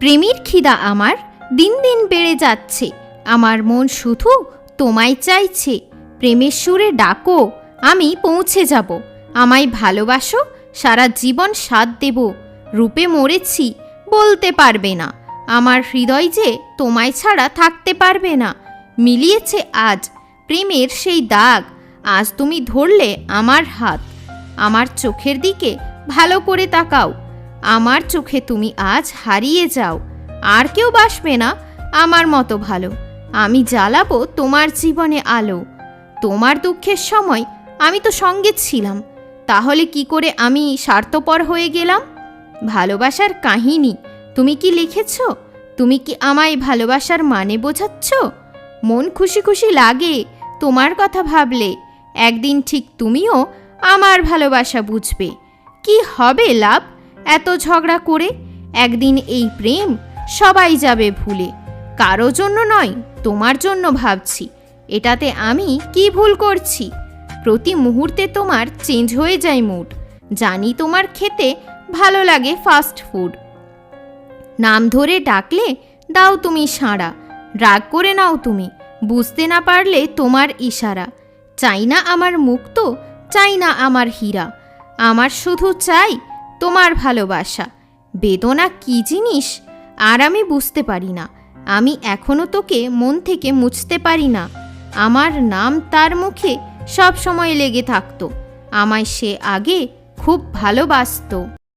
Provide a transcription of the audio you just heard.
প্রেমের খিদা আমার দিন দিন বেড়ে যাচ্ছে, আমার মন শুধু তোমায় চাইছে। প্রেমের সুরে ডাকো, আমি পৌঁছে যাব। আমায় ভালোবাসো, সারা জীবন সাথ দেব। রূপে মরেছি, বলতে পারবে না। আমার হৃদয় যে তোমায় ছাড়া থাকতে পারবে না। মিলিয়েছে আজ প্রেমের সেই দাগ, আজ তুমি ধরলে আমার হাত। আমার চোখের দিকে ভালো করে তাকাও, আমার চোখে তুমি আজ হারিয়ে যাও। আর কেউ বাসবে না আমার মতো ভালো, আমি জ্বালাবো তোমার জীবনে আলো। তোমার দুঃখের সময় আমি তো সঙ্গে ছিলাম, তাহলে কি করে আমি স্বার্থপর হয়ে গেলাম? ভালোবাসার কাহিনী তুমি কি লিখেছ? তুমি কি আমায় ভালোবাসার মানে বোঝাচ্ছ? মন খুশি খুশি লাগে তোমার কথা ভাবলে, একদিন ঠিক তুমিও আমার ভালোবাসা বুঝবে। কি হবে লাভ এত ঝগড়া করে? একদিন এই প্রেম সবাই যাবে ভুলে। কারো জন্য নয়, তোমার জন্য ভাবছি। এটাতে আমি কি ভুল করছি? প্রতি মুহূর্তে তোমার চেঞ্জ হয়ে যায় মুড। জানি তোমার খেতে ভালো লাগে ফাস্ট ফুড। নাম ধরে ডাকলে দাও তুমি সাড়া, রাগ করে নাও তুমি, বুঝতে না পারলে তোমার ইশারা। চাই না আমার মুক্ত, চাই না আমার হীরা, আমার শুধু চাই তোমার ভালোবাসা। বেদনা কি জিনিস আর আমি বুঝতে পারি না, আমি এখনো তোকে মন থেকে মুছতে পারি না। আমার নাম তার মুখে সব সময় লেগে থাকতো, আমায় সে আগে খুব ভালোবাসতো।